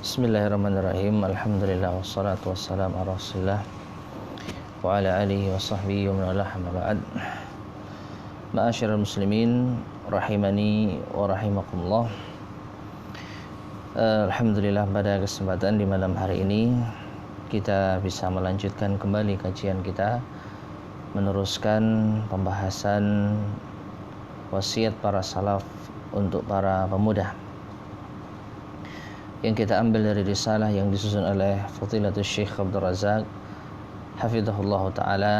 Bismillahirrahmanirrahim. Alhamdulillah wassalatu wassalamu ala Rasulillah wa ala alihi wa sahbihi wa man walah, amma ba'd. Ma'asyiral muslimin rahimani wa rahimakumullah. Alhamdulillah, pada kesempatan di malam hari ini kita bisa melanjutkan kembali kajian kita, meneruskan pembahasan wasiat para salaf untuk para pemuda yang kita ambil dari risalah yang disusun oleh Fadilatul Syekh Abdul Razak hafizahullah ta'ala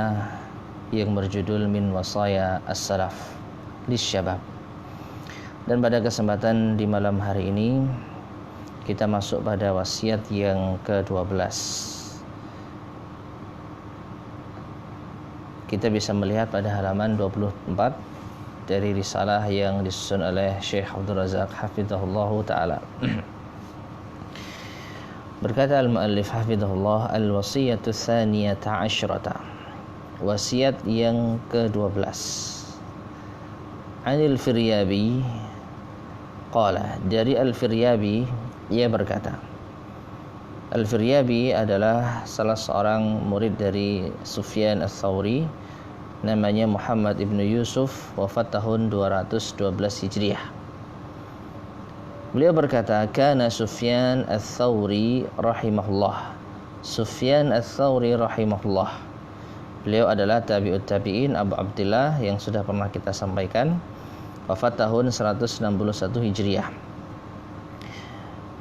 yang berjudul Min Wasaya As-Salaf Lisyabab. Dan pada kesempatan di malam hari ini kita masuk pada wasiat yang ke-12. Kita bisa melihat pada halaman 24 dari risalah yang disusun oleh Syekh Abdul Razak hafizahullah ta'ala. Berkata al-muallif hafizahullah, al-wasiyatu tsaniyata asyrata, wasiat yang ke-12. Anil Firyabi qala, dari Al-Firyabi ia berkata. Al-Firyabi adalah salah seorang murid dari Sufyan Ats-Tsauri, namanya Muhammad ibn Yusuf, wafat tahun 212 Hijriah. Beliau berkata, kana Sufyan Ats-Tsauri rahimahullah. Sufyan Ats-Tsauri rahimahullah. Beliau adalah tabi'ut tabi'in, Abu Abdillah, yang sudah pernah kita sampaikan, wafat tahun 161 Hijriah.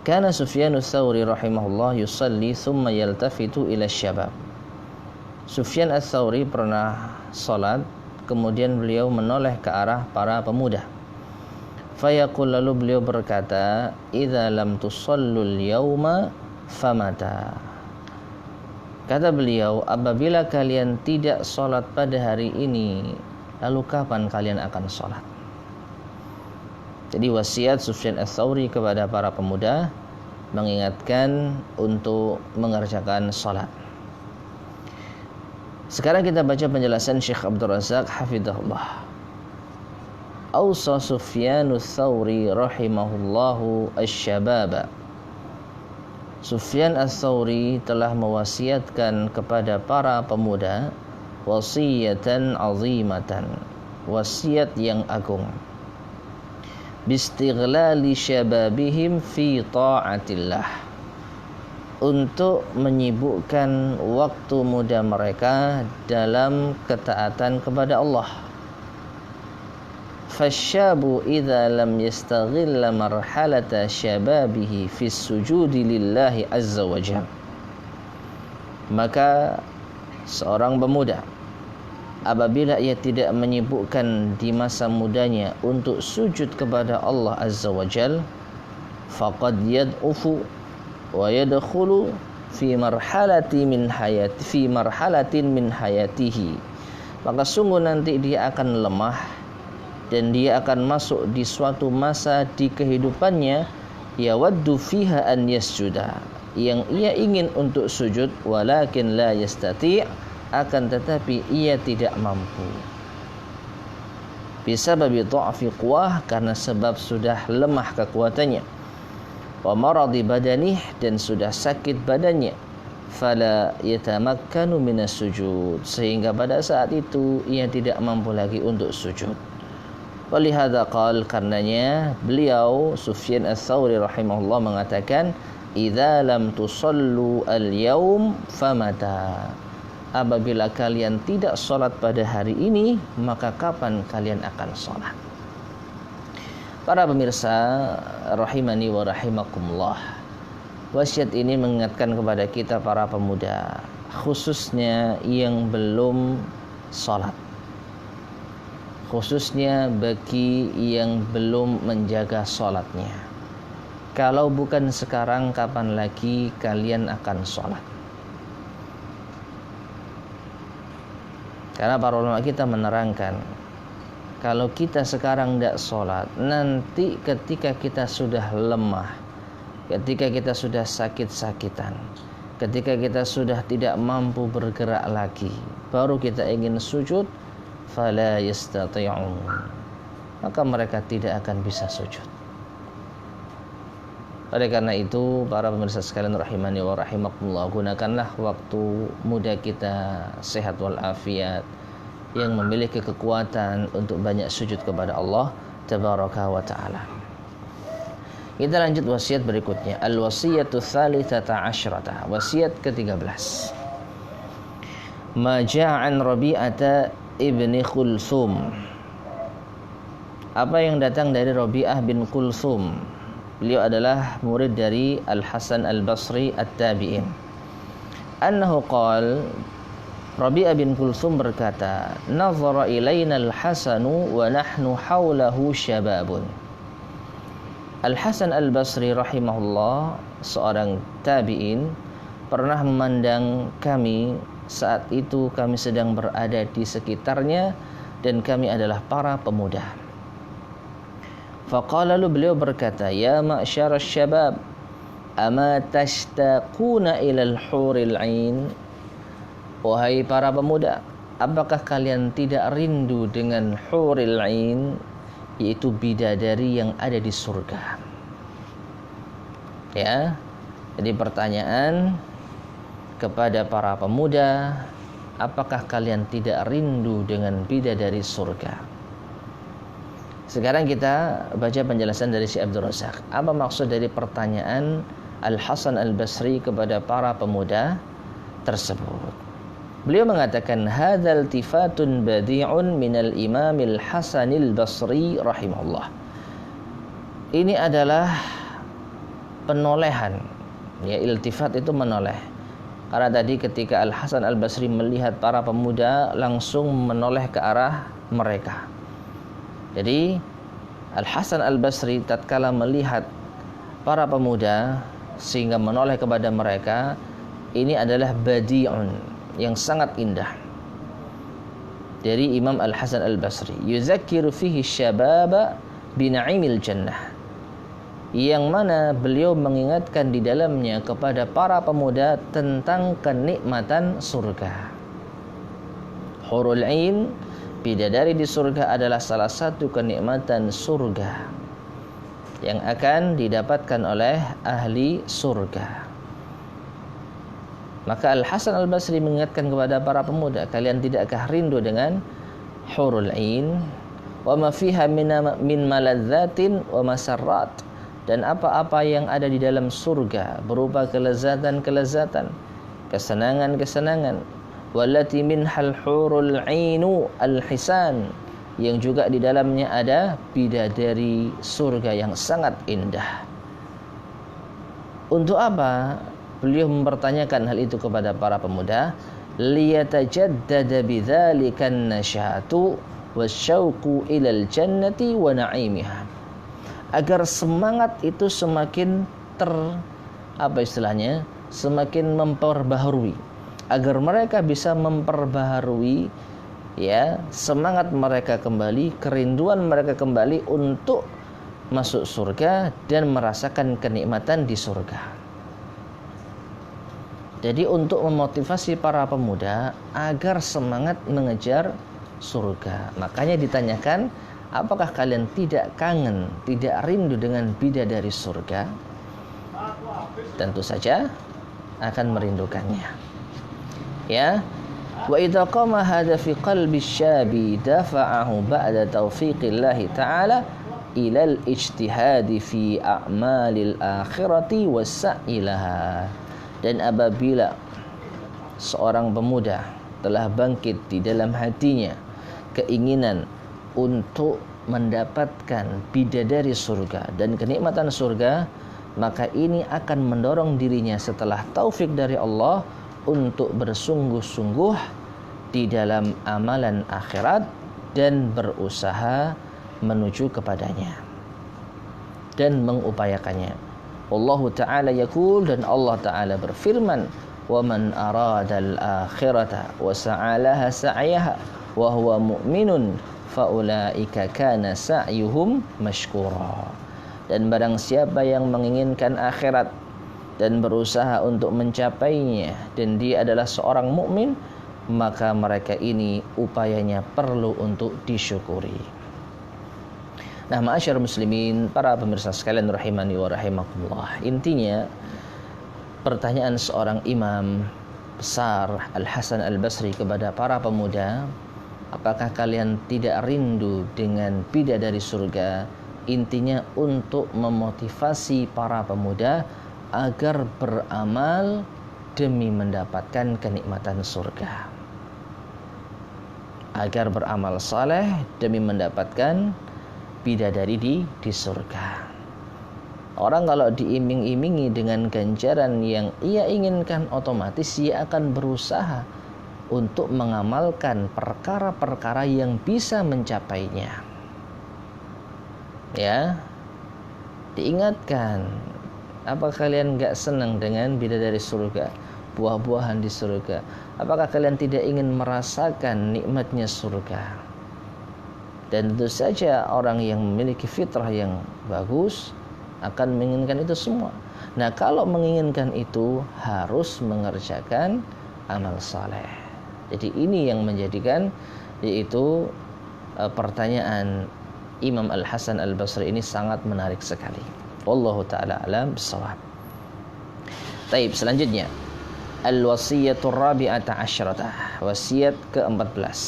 Kana Sufyan Ats-Tsauri rahimahullah yusalli thumma yaltafitu ila syabab. Sufyan Ats-Tsauri pernah salat, kemudian beliau menoleh ke arah para pemuda. Fayaqul, lalu beliau berkata, idza lam tusallul yauma famata. Kata beliau, apabila kalian tidak salat pada hari ini, lalu kapan kalian akan salat? Jadi wasiat Sufyan Ats-Tsauri kepada para pemuda mengingatkan untuk mengerjakan salat. Sekarang kita baca penjelasan Syekh Abdul Razak hafizahullah. Ausa Sufyan Ats-Tsauri rahimahullahu asy-syababa. Sufyan Ats-Tsauri telah mewasiatkan kepada para pemuda wasiyatan azimatan, wasiat yang agung. Bistighlali syababihim fi ta'atillah, untuk menyibukkan waktu muda mereka dalam ketaatan kepada Allah. Fasyabu idza lam yastaghilla marhalata syababihi fi sujudi lillahi azza wa jalla. Maka seorang pemuda apabila ia tidak menyibukkan di masa mudanya untuk sujud kepada Allah azza wa jalla, faqad yad'ufu wa yadkhulu fi marhalatin min hayatihi. Maka sungguh nanti dia akan lemah dan dia akan masuk di suatu masa di kehidupannya, yawaddu fiha an yasjuda, yang ia ingin untuk sujud, walakin la yastati', akan tetapi ia tidak mampu. Bisababi dha'fi quwah, karena sebab sudah lemah kekuatannya. Wa maradi badanih, dan sudah sakit badannya. Fala yatamakkanu minas sujud, sehingga pada saat itu ia tidak mampu lagi untuk sujud. Walihada qal, karenanya beliau Sufyan Ats-Tsauri rahimahullah mengatakan, idza lam tusallu al-yaum famata. Apabila kalian tidak salat pada hari ini, maka kapan kalian akan salat? Para pemirsa rahimani wa rahimakumullah, wasiat ini mengingatkan kepada kita para pemuda, khususnya yang belum salat, khususnya bagi yang belum menjaga sholatnya. Kalau bukan sekarang, kapan lagi kalian akan sholat? Karena para ulama kita menerangkan, kalau kita sekarang tidak sholat, nanti ketika kita sudah lemah, ketika kita sudah sakit-sakitan, ketika kita sudah tidak mampu bergerak lagi, baru kita ingin sujud, fala yastati'un, maka mereka tidak akan bisa sujud. Oleh karena itu, para pemirsa sekalian rahimani wa rahimakumullah, gunakanlah waktu muda kita sehat walafiat, yang memiliki kekuatan untuk banyak sujud kepada Allah tabaraka wa ta'ala. Kita lanjut wasiat berikutnya. Al-wasiyatu tsalitsata asyrata. Wasiat ke-13. Ma ja'an Rabi'ata ibni Kulsum. Apa yang datang dari Rabi'ah bin Kulsum. Beliau adalah murid dari Al-Hasan Al-Basri At-Tabi'in. Annahu qala, Rabi'ah bin Kulsum berkata, nazara ilaina al-Hasanu wa nahnu haulahu syababun. Al-Hasan Al-Basri rahimahullah, seorang tabi'in, pernah memandang kami saat itu kami sedang berada di sekitarnya dan kami adalah para pemuda. Faqala, lalu beliau berkata, ya ma'syar syabab, ama tashtaquna ilal huril ain. Wahai para pemuda, apakah kalian tidak rindu dengan huril ain, yaitu bidadari yang ada di surga? Ya, jadi pertanyaan kepada para pemuda, apakah kalian tidak rindu dengan bidadari surga? Sekarang kita baca penjelasan dari Syekh Abdul Razak. Apa maksud dari pertanyaan Al-Hasan Al-Basri kepada para pemuda tersebut? Beliau mengatakan, hadzal tifatun badi'un minal imamil Hasanil Basri rahimahullah. Ini adalah penolehan. Ya, iltifat itu menoleh. Karena tadi ketika Al-Hasan Al-Basri melihat para pemuda, langsung menoleh ke arah mereka. Jadi Al-Hasan Al-Basri tatkala melihat para pemuda sehingga menoleh kepada mereka, ini adalah badi'un, yang sangat indah dari Imam Al-Hasan Al-Basri. Yuzakkiru fihi syababa bina'imil jannah, yang mana beliau mengingatkan di dalamnya kepada para pemuda tentang kenikmatan surga. Hurul ain, bidadari di surga, adalah salah satu kenikmatan surga yang akan didapatkan oleh ahli surga. Maka Al-Hasan Al-Basri mengingatkan kepada para pemuda, kalian tidakkah rindu dengan hurul ain wa ma fiha min maladzatin wa masarrat, dan apa-apa yang ada di dalam surga berupa kelezatan-kelezatan, kesenangan-kesenangan. Wallati minhal hurul ainu al-hisan, yang juga di dalamnya ada bidadari surga yang sangat indah. Untuk apa beliau mempertanyakan hal itu kepada para pemuda? Liyatajaddada bidzalikan nasyatu wasyauqu ilal jannati wa na'imiha, agar semangat itu semakin semakin memperbaharui, agar mereka bisa memperbaharui ya semangat mereka kembali, kerinduan mereka kembali untuk masuk surga dan merasakan kenikmatan di surga. Jadi untuk memotivasi para pemuda agar semangat mengejar surga, makanya ditanyakan, apakah kalian tidak kangen, tidak rindu dengan bidadari surga? Tentu saja akan merindukannya. Ya, wa idza qama hadza fi qalbi syabi dafa'ahu ba'da taufiqillah ta'ala ila al-ijtihad fi a'malil akhirati was-sa'ilaha. Dan apabila seorang pemuda telah bangkit di dalam hatinya keinginan untuk mendapatkan bidadari surga dan kenikmatan surga, maka ini akan mendorong dirinya setelah taufik dari Allah untuk bersungguh-sungguh di dalam amalan akhirat dan berusaha menuju kepadanya dan mengupayakannya. Allah Ta'ala yaqul, dan Allah Ta'ala berfirman, wa man aradal akhirata wa sa'alaha sa'yaha wa huwa mu'minun faulaika kana sa'yuhum mashkura. Dan barang siapa yang menginginkan akhirat dan berusaha untuk mencapainya dan dia adalah seorang mukmin, maka mereka ini upayanya perlu untuk disyukuri. Nah, ma'asyar muslimin, para pemirsa sekalian rahimani wa rahimakumullah. Intinya pertanyaan seorang imam besar Al-Hasan Al-Basri kepada para pemuda, apakah kalian tidak rindu dengan bidadari surga? Intinya untuk memotivasi para pemuda agar beramal demi mendapatkan kenikmatan surga. Agar beramal saleh demi mendapatkan bidadari di surga. Orang kalau diiming-imingi dengan ganjaran yang ia inginkan, otomatis ia akan berusaha untuk mengamalkan perkara-perkara yang bisa mencapainya. Ya, diingatkan, apa kalian gak senang dengan bidadari surga, buah-buahan di surga? Apakah kalian tidak ingin merasakan nikmatnya surga? Dan tentu saja orang yang memiliki fitrah yang bagus akan menginginkan itu semua. Nah, kalau menginginkan itu harus mengerjakan amal saleh. Jadi ini yang menjadikan, yaitu pertanyaan Imam Al-Hasan Al-Basri ini sangat menarik sekali. Wallahu ta'ala alam bisawab. Baik, selanjutnya Al-wasiyatur rabi'ata asyrata, wasiat ke-14.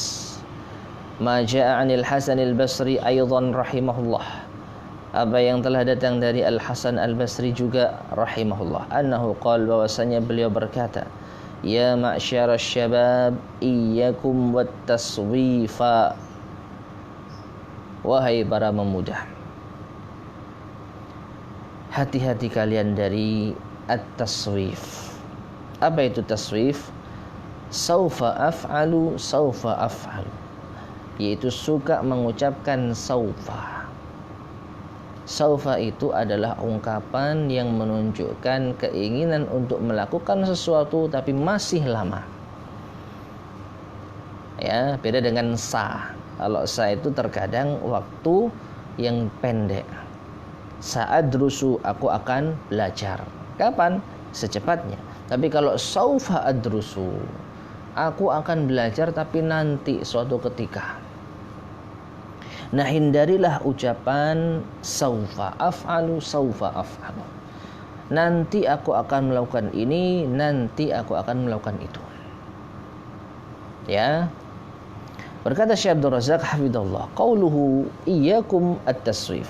Ma ja'a 'anil Hasan Al-Basri aidan rahimahullah. Apa yang telah datang dari Al-Hasan Al-Basri juga rahimahullah, annahu qala, bahwasanya beliau berkata, ya ma'syarasy syabab iyyakum wat taswifa. Wahai para pemuda, hati-hati kalian dari at-taswif. Apa itu taswif? Saufa af'alu, yaitu suka mengucapkan saufa. Saufa itu adalah ungkapan yang menunjukkan keinginan untuk melakukan sesuatu tapi masih lama. Ya, beda dengan sa. Kalau sa itu terkadang waktu yang pendek. Sa'adrusu, aku akan belajar. Kapan? Secepatnya. Tapi kalau saufa adrusu, aku akan belajar tapi nanti suatu ketika. Nah, hindarilah ucapan saufa af'alu, nanti aku akan melakukan ini, nanti aku akan melakukan itu. Ya. Berkata Syekh Abdul Razak hafizahullah, qauluhu iyyakum at-taswif.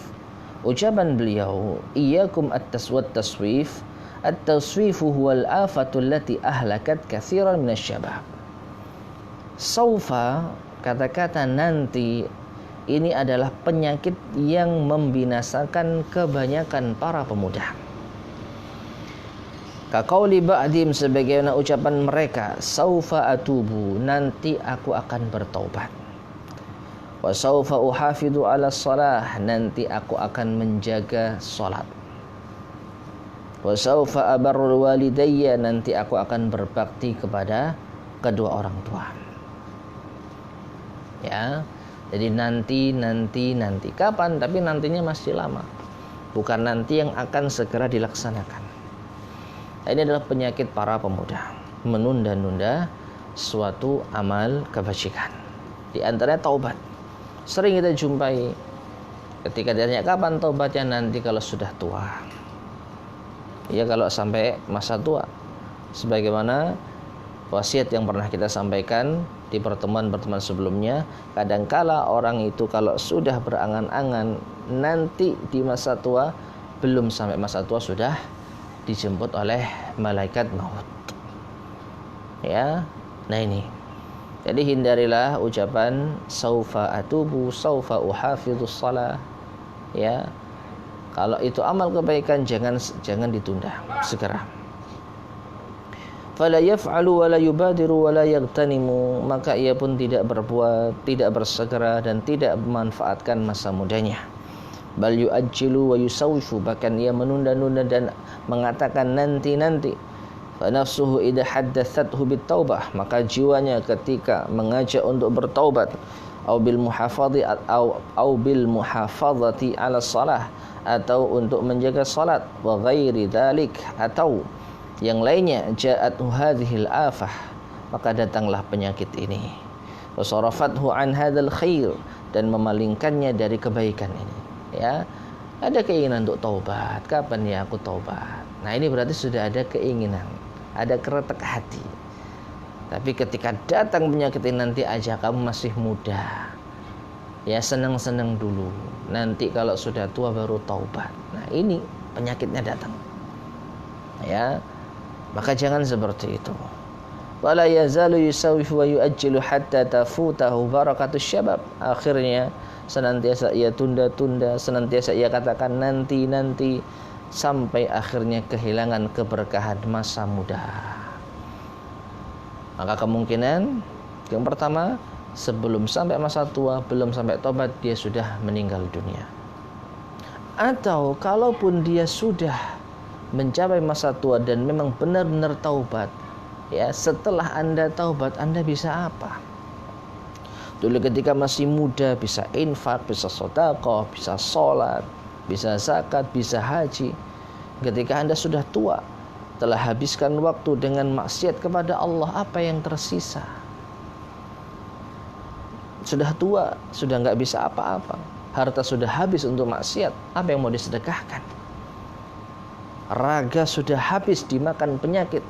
Ucapan beliau iyyakum at-taswif. At-taswifu huwal afatu allati ahlakat katsiran minasyabab. Saufa, kata-kata nanti, ini adalah penyakit yang membinasakan kebanyakan para pemuda. Kaqauli ba'dim, sebagaimana ucapan mereka, saufa atubu, nanti aku akan bertaubat. Wa saufa uhafidhu ala shalah, nanti aku akan menjaga salat. Wa saufa abarru walidayya, nanti aku akan berbakti kepada kedua orang tua. Ya. Jadi nanti. Kapan? Tapi nantinya masih lama. Bukan nanti yang akan segera dilaksanakan. Ini adalah penyakit para pemuda, menunda-nunda suatu amal kebajikan. Di antaranya taubat. Sering kita jumpai ketika ditanya kapan taubatnya, nanti kalau sudah tua. Ya, kalau sampai masa tua. Sebagaimana wasiat yang pernah kita sampaikan di pertemuan-pertemuan sebelumnya, kadangkala orang itu kalau sudah berangan-angan nanti di masa tua, belum sampai masa tua sudah dijemput oleh malaikat maut. Ya. Nah ini. Jadi hindarilah ucapan saufa atubu, saufa uhafidhus shalah. Ya. Kalau itu amal kebaikan, jangan ditunda, segera. Fala yaf'alu wa la yubadiru wa la yaghtanimu, maka ia pun tidak berbuat, tidak bersegera dan tidak memanfaatkan masa mudanya. Bal yu'ajjilu wa yusawwifu, bahkan ia menunda-nunda dan mengatakan nanti. Fa nafsuhu idza haddathathu bitaubah, maka jiwanya ketika mengajak untuk bertaubat, au bil muhafazati ala shalah, atau untuk menjaga salat, wa ghairi dzalik, atau yang lainnya, ja'athu hadhil afah, maka datanglah penyakit ini. Wa sarafathu an hadzal khair, dan memalingkannya dari kebaikan ini. Ya, ada keinginan untuk taubat. Kapan ya aku taubat? Nah, ini berarti sudah ada keinginan, ada keretek hati. Tapi ketika datang penyakit ini nanti aja, kamu masih muda. Ya, senang-senang dulu. Nanti kalau sudah tua baru taubat. Nah, ini penyakitnya datang. Ya, maka jangan seperti itu. Wala yazalu yusawif wa yuajjilu hatta tafutahu barakatus syabab. Akhirnya senantiasa ia tunda-tunda, senantiasa ia katakan nanti-nanti, sampai akhirnya kehilangan keberkahan masa muda. Maka kemungkinan yang pertama, sebelum sampai masa tua, belum sampai tobat, dia sudah meninggal dunia. Atau kalaupun dia sudah mencapai masa tua dan memang benar-benar taubat, ya, setelah Anda taubat, Anda bisa apa? Dulu ketika masih muda bisa infak, bisa sedekah, bisa sholat, bisa zakat, bisa haji. Ketika Anda sudah tua, telah habiskan waktu dengan maksiat kepada Allah, apa yang tersisa? Sudah tua, sudah nggak bisa apa-apa. Harta sudah habis untuk maksiat, apa yang mau disedekahkan? Raga sudah habis dimakan penyakit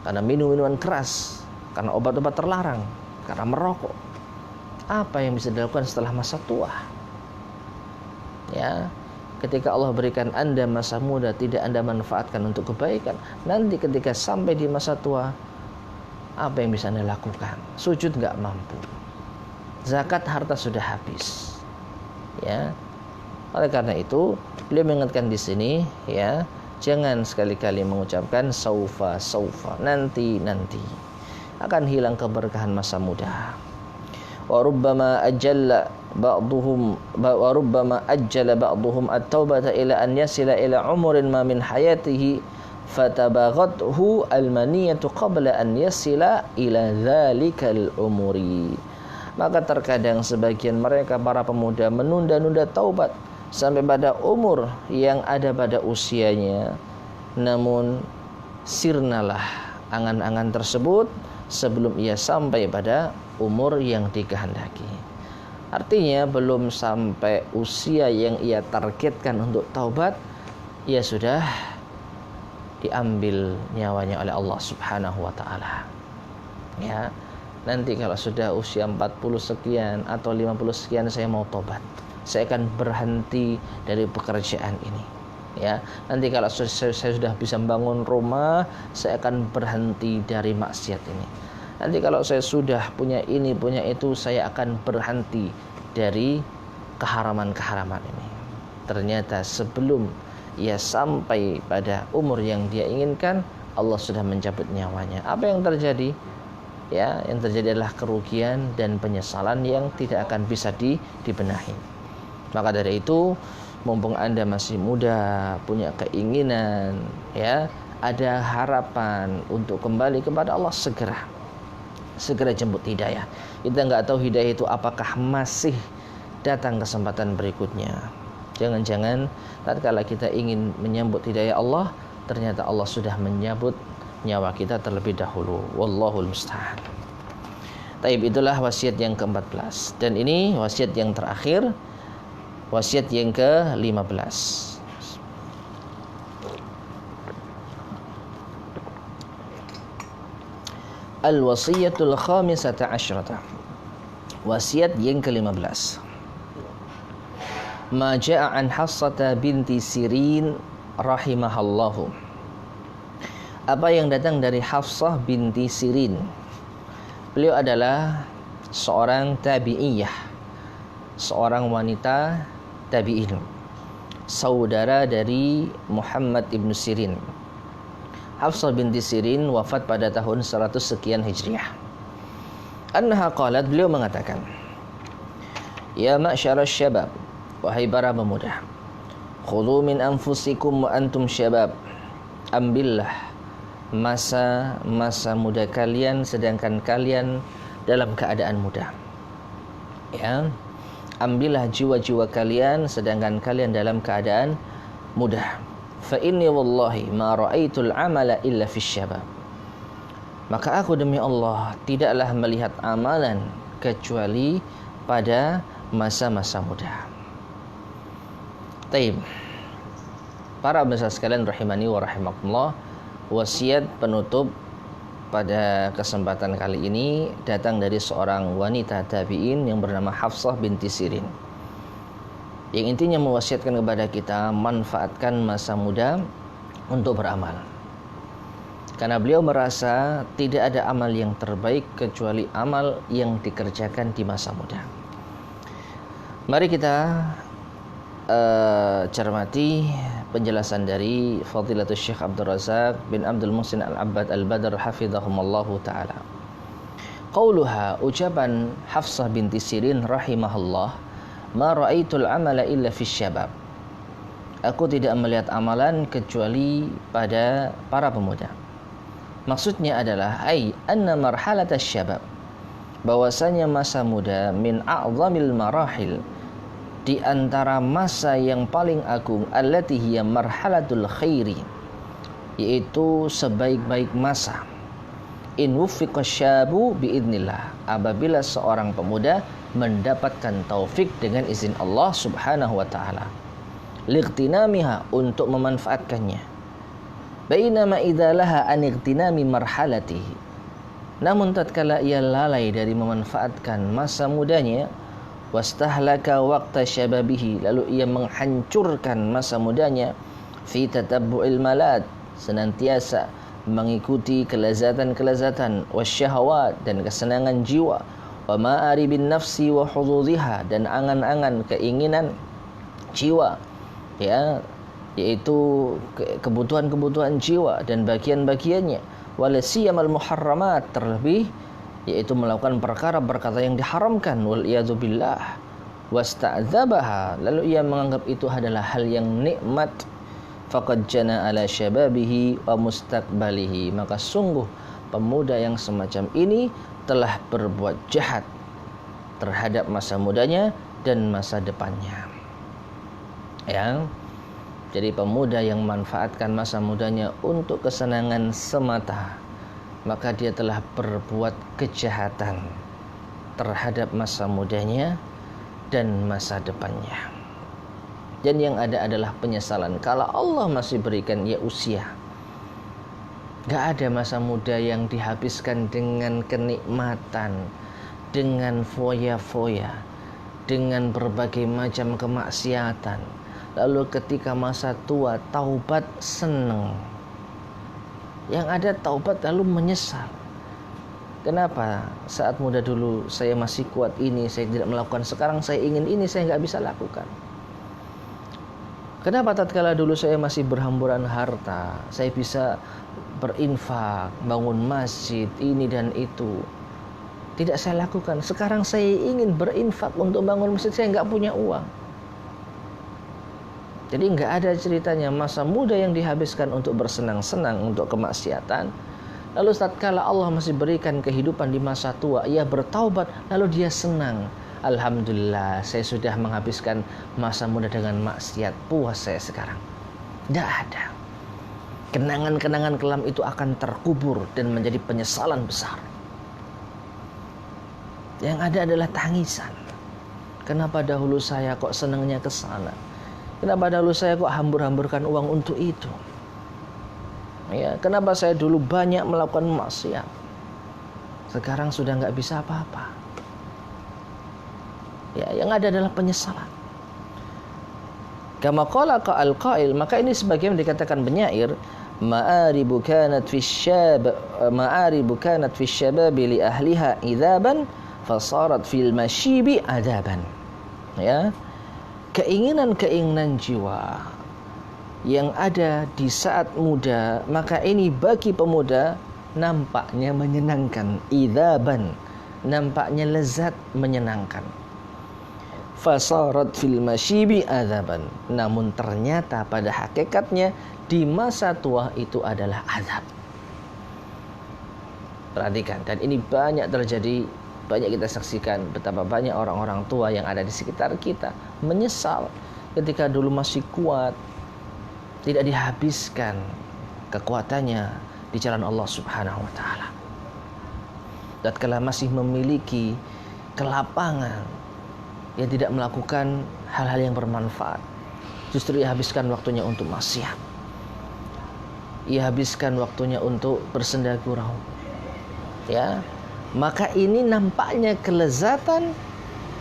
karena minum-minuman keras, karena obat-obat terlarang, karena merokok. Apa yang bisa dilakukan setelah masa tua? Ya, ketika Allah berikan Anda masa muda, tidak Anda manfaatkan untuk kebaikan, nanti ketika sampai di masa tua, apa yang bisa Anda lakukan? Sujud nggak mampu, zakat harta sudah habis. Ya, oleh karena itu beliau mengingatkan di sini, ya, jangan sekali-kali mengucapkan saufa, nanti, akan hilang keberkahan masa muda. Wa rubbama ajjala ba'duhum at-taubata ila an yasila ila umurin ma min hayatihi fatabaghathu al-maniyatu qabla an yasila ila dzalikal umuri. Maka terkadang sebagian mereka para pemuda menunda-nunda taubat sampai pada umur yang ada pada usianya, namun sirnalah angan-angan tersebut sebelum ia sampai pada umur yang dikehendaki. Artinya belum sampai usia yang ia targetkan untuk taubat, ia sudah diambil nyawanya oleh Allah Subhanahu wa taala. Ya, nanti kalau sudah usia 40 sekian atau 50 sekian saya mau taubat, saya akan berhenti dari pekerjaan ini. Ya, nanti kalau saya sudah bisa membangun rumah, saya akan berhenti dari maksiat ini. Nanti kalau saya sudah punya ini, punya itu, saya akan berhenti dari keharaman-keharaman ini. Ternyata sebelum ia sampai pada umur yang dia inginkan, Allah sudah mencabut nyawanya. Apa yang terjadi? Ya, yang terjadi adalah kerugian dan penyesalan yang tidak akan bisa dibenahi. Maka dari itu, mumpung Anda masih muda, punya keinginan, ya, ada harapan untuk kembali kepada Allah, segera jemput hidayah. Kita nggak tahu hidayah itu apakah masih datang kesempatan berikutnya. Jangan-jangan tatkala kita ingin menyambut hidayah Allah, ternyata Allah sudah menyambut nyawa kita terlebih dahulu. Wallahul musta'an. Taib, itulah wasiat yang ke-14. Dan ini wasiat yang terakhir, wasiat yang ke-15. Al-wasiyatul khamisata asyrata. Wasiat yang ke-15. Ma ja'a an Hafsah binti Sirin rahimahallahu. Apa yang datang dari Hafsah binti Sirin. Beliau adalah seorang tabi'iyah, seorang wanita tabi'in, saudara dari Muhammad ibn Sirin. Hafsah binti Sirin wafat pada tahun 100 sekian Hijriah. Annaha qalat, beliau mengatakan, ya ma'syarasy syabab, wahai para pemuda, khudhu min anfusikum wa antum syabab. Ambillah masa muda kalian sedangkan kalian dalam keadaan muda. Ya, ambillah jiwa-jiwa kalian sedangkan kalian dalam keadaan muda. Fa inni wallahi ma ra'aitul amala illa fi syabab. Maka aku demi Allah tidaklah melihat amalan kecuali pada masa-masa muda. Taib. Para pemirsa sekalian rahimani wa rahimakumullah, wasiat penutup pada kesempatan kali ini datang dari seorang wanita tabi'in yang bernama Hafsah binti Sirin, yang intinya mewasiatkan kepada kita manfaatkan masa muda untuk beramal. Karena beliau merasa tidak ada amal yang terbaik kecuali amal yang dikerjakan di masa muda. Mari kita cermati penjelasan dari Fadilatul Syekh Abdul Razak bin Abdul Muhsin Al-Abbad Al-Badr hafizahumallahu ta'ala. Qauluha, ucapan Hafsah binti Sirin rahimahullah, ma ra'aitul amala illa fi syabab. Aku tidak melihat amalan kecuali pada para pemuda. Maksudnya adalah anna marhalatas syabab, bahwasanya masa muda min a'zamil marahil, di antara masa yang paling agung, allati hiya marhalatul khairi, yaitu sebaik-baik masa. In wuffiqa syabu biidnillah, apabila seorang pemuda mendapatkan taufik dengan izin Allah Subhanahu wa taala, liqtinamiha, untuk memanfaatkannya. Bainama idza laha an iqtinami marhalatihi, namun tatkala ia lalai dari memanfaatkan masa mudanya, wastahlaka waqta syababihi, lalu ia menghancurkan masa mudanya, fi tatabbu'il malad, senantiasa mengikuti kelezatan-kelezatan, wasyahawat, dan kesenangan jiwa, wa ma'aribin nafsi wa hududhiha, dan angan-angan keinginan jiwa, ya, yaitu kebutuhan-kebutuhan jiwa dan bagian-bagiannya, walasiyamal muharramat, terlebih yaitu melakukan perkara-perkara yang diharamkan, wal iyadzu billah, wasta'dzabaha, lalu ia menganggap itu adalah hal yang nikmat, faqad jana ala syababihi wa mustaqbalihi, maka sungguh pemuda yang semacam ini telah berbuat jahat terhadap masa mudanya dan masa depannya. Ya. Jadi pemuda yang memanfaatkan masa mudanya untuk kesenangan semata, maka dia telah berbuat kejahatan terhadap masa mudanya dan masa depannya. Dan yang ada adalah penyesalan. Kalau Allah masih berikan ya usia, gak ada masa muda yang dihabiskan dengan kenikmatan, dengan foya-foya, dengan berbagai macam kemaksiatan. Lalu ketika masa tua taubat senang. Yang ada taubat lalu menyesal. Kenapa saat muda dulu saya masih kuat ini, saya tidak melakukan, sekarang saya ingin ini, saya nggak bisa lakukan. Kenapa tatkala dulu saya masih berhamburan harta, saya bisa berinfak, bangun masjid, ini dan itu, tidak saya lakukan. Sekarang saya ingin berinfak untuk bangun masjid, saya nggak punya uang. Jadi nggak ada ceritanya masa muda yang dihabiskan untuk bersenang-senang, untuk kemaksiatan. Lalu tatkala Allah masih berikan kehidupan di masa tua, ia bertaubat, lalu dia senang. Alhamdulillah, saya sudah menghabiskan masa muda dengan maksiat, puas saya sekarang. Nggak ada. Kenangan-kenangan kelam itu akan terkubur dan menjadi penyesalan besar. Yang ada adalah tangisan. Kenapa dahulu saya kok senangnya ke sana? Kenapa dahulu saya kok hambur-hamburkan uang untuk itu? Ya, kenapa saya dulu banyak melakukan maksiat? Sekarang sudah nggak bisa apa-apa. Ya, yang ada adalah penyesalan. Kama qala al-qail, maka ini sebagian dikatakan penyair, ma'aribu kanat fi syabab li ahliha idzaban fasarat fil mashibi adaban. Ya. Keinginan-keinginan jiwa yang ada di saat muda, maka ini bagi pemuda nampaknya menyenangkan, idzaban, nampaknya lezat, menyenangkan. Fasarat fil masyibi adzaban, namun ternyata pada hakikatnya di masa tua itu adalah azab. Perhatikan, dan ini banyak terjadi, banyak kita saksikan betapa banyak orang-orang tua yang ada di sekitar kita menyesal ketika dulu masih kuat, tidak dihabiskan kekuatannya di jalan Allah Subhanahu wa taala. Tatkala masih memiliki kelapangan, yang tidak melakukan hal-hal yang bermanfaat. justru ia habiskan waktunya untuk maksiat. Ia habiskan waktunya untuk bersenda gurau. Ya, maka ini nampaknya kelezatan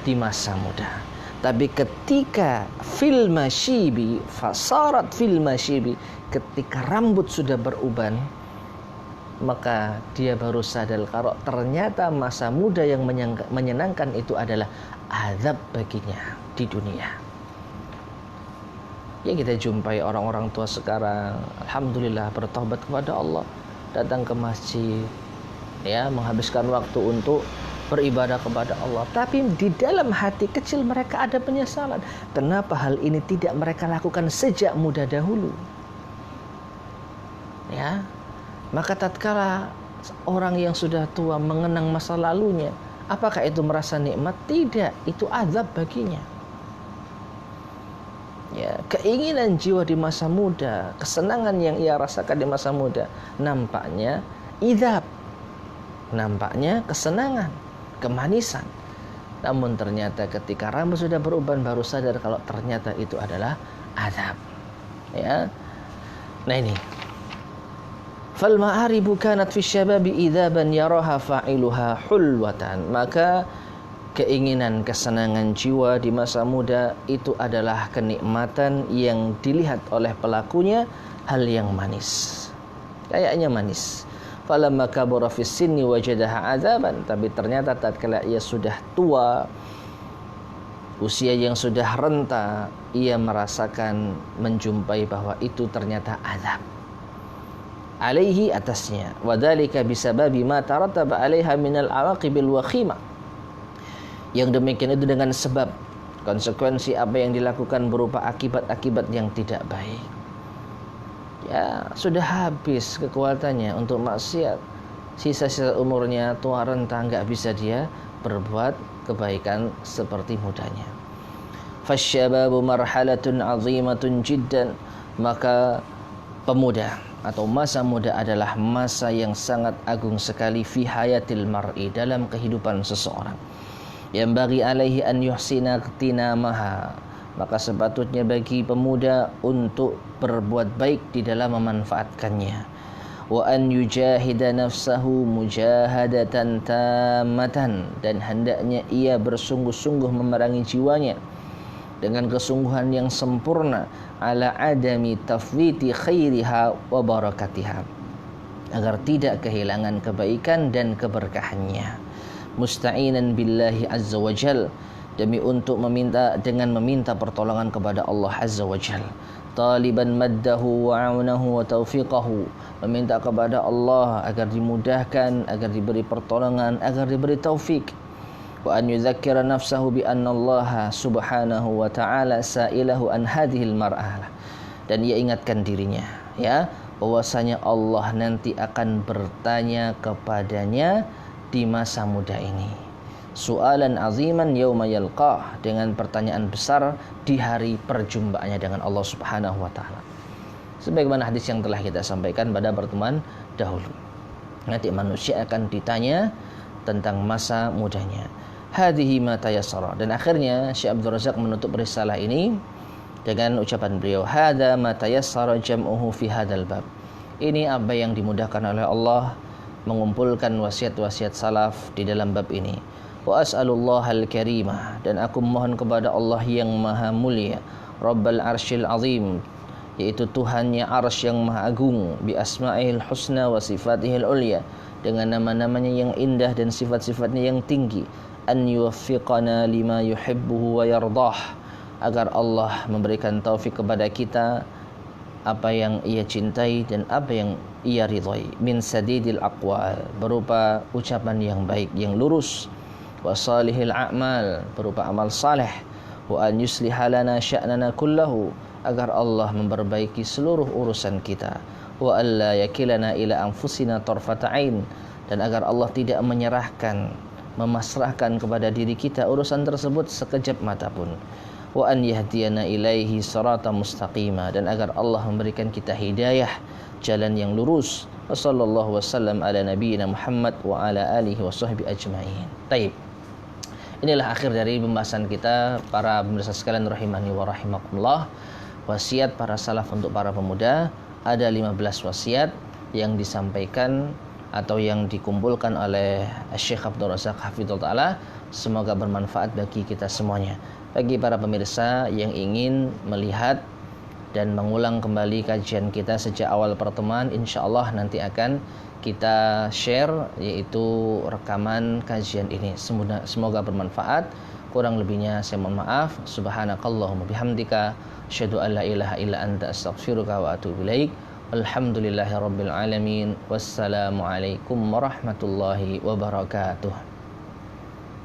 di masa muda. Tapi ketika fil masyibi, fasarat fil masyibi, ketika rambut sudah beruban, maka dia baru sadar kalau ternyata masa muda yang menyenangkan itu adalah azab baginya di dunia. Ya, kita jumpai orang-orang tua sekarang, alhamdulillah bertobat kepada Allah, datang ke masjid, ya, menghabiskan waktu untuk beribadah kepada Allah. Tapi di dalam hati kecil mereka ada penyesalan. Kenapa hal ini tidak mereka lakukan sejak muda dahulu? Ya, maka tatkala orang yang sudah tua mengenang masa lalunya, apakah itu merasa nikmat? Tidak, itu azab baginya. Ya, keinginan jiwa di masa muda, kesenangan yang ia rasakan di masa muda, nampaknya idzab, nampaknya kesenangan, kemanisan. Namun ternyata ketika rambut sudah beruban baru sadar kalau ternyata itu adalah azab. Ya, nah ini. Fal ma'aribu kanat fi syababi idzaban yaraha fa'iluha hulwatan. Maka keinginan kesenangan jiwa di masa muda itu adalah kenikmatan yang dilihat oleh pelakunya hal yang manis. Kayaknya manis. Falamma kabura fis sinni wajadaha adzaban. Tapi ternyata tatkala ia sudah tua, usia yang sudah renta, ia merasakan menjumpai bahwa itu ternyata azab. Alaihi atasnya, wadzalika bisababi ma tarattaba 'alaiha minal awaqibil wakhimah. Yang demikian itu dengan sebab konsekuensi apa yang dilakukan berupa akibat-akibat yang tidak baik. Ya, sudah habis kekuatannya untuk maksiat. Sisa-sisa umurnya tua renta, enggak bisa dia berbuat kebaikan seperti mudanya. Fasyababu marhalatun 'azimatun jiddan. Maka pemuda atau masa muda adalah masa yang sangat agung sekali fi hayatil mar'i, dalam kehidupan seseorang. Yang bagi alaihi an yuhsina qtinamaha. Maka sepatutnya bagi pemuda untuk berbuat baik di dalam memanfaatkannya. Wa an yujahida nafsahu mujahadatan tammatan. Dan hendaknya ia bersungguh-sungguh memerangi jiwanya dengan kesungguhan yang sempurna, ala adami tafwiti khairiha wa barakatiha, agar tidak kehilangan kebaikan dan keberkahannya. Musta'inan billahi azza wa jal, demi untuk meminta pertolongan kepada Allah azza wa jal. Taliban maddahu wa aunahu wa taufiqahu, meminta kepada Allah agar dimudahkan, agar diberi pertolongan, agar diberi taufik. Wa an yudzakkira nafsahu bi anna Allah subhanahu wa ta'ala sa'ilahu an hadhil mar'ah. Dan ia ingatkan dirinya, ya, bahwasanya Allah nanti akan bertanya kepadanya di masa muda ini. Su'alan aziman yauma yalqah, dengan pertanyaan besar di hari perjumpaannya dengan Allah subhanahu wa ta'ala. Sebagaimana hadis yang telah kita sampaikan pada pertemuan dahulu. Nanti manusia akan ditanya tentang masa mudanya. Hadhihi ma tayassara. Dan akhirnya Syekh Abdul Razak menutup risalah ini dengan ucapan beliau, hadza ma tayassara jam'uhu fi hadzal bab. Ini apa yang dimudahkan oleh Allah mengumpulkan wasiat-wasiat salaf di dalam bab ini. Wa as'alullahal karimah, dan aku mohon kepada Allah yang maha mulia, Rabbal arsyil azim, yaitu Tuhannya arsy yang maha agung, bi asma'il husna wa sifatihil ulya, dengan nama-namanya yang indah dan sifat-sifatnya yang tinggi, an yuwaffiqana lima yuhibbuhu wa yardah, agar Allah memberikan taufik kepada kita apa yang ia cintai dan apa yang ia ridhai, min sadidil aqwal, berupa ucapan yang baik yang lurus, wa salihil a'mal, berupa amal saleh, wa an yusliha lana sya'nana kullahu, agar Allah memperbaiki seluruh urusan kita, wa alla yakilana ila anfusina tarfata ain, dan agar Allah tidak memasrahkan kepada diri kita urusan tersebut sekejap mata pun. Wa an yahdiyana ilaihi siratan mustaqima, dan agar Allah memberikan kita hidayah, jalan yang lurus. Wa sallallahu wasallam ala nabiyyina Muhammad wa ala alihi wa sahbihi ajma'in. Baik. Inilah akhir dari pembahasan kita para pemirsa sekalian rahimani wa rahimakumullah. wasiat para salaf untuk para pemuda. Ada 15 wasiat yang disampaikan atau yang dikumpulkan oleh Syekh Abdul Razak Hafizahullah Ta'ala. Semoga bermanfaat bagi kita semuanya. Bagi para pemirsa yang ingin melihat dan mengulang kembali kajian kita sejak awal pertemuan, insyaallah nanti akan kita share yaitu rekaman kajian ini. Semoga bermanfaat. Kurang lebihnya saya mohon maaf. Subhanakallahumma bihamdika asyhadu an la ilaha illa anta astaghfiruka wa atubu ilaik. Alhamdulillahirabbil alamin. Wassalamualaikum warahmatullahi wabarakatuh.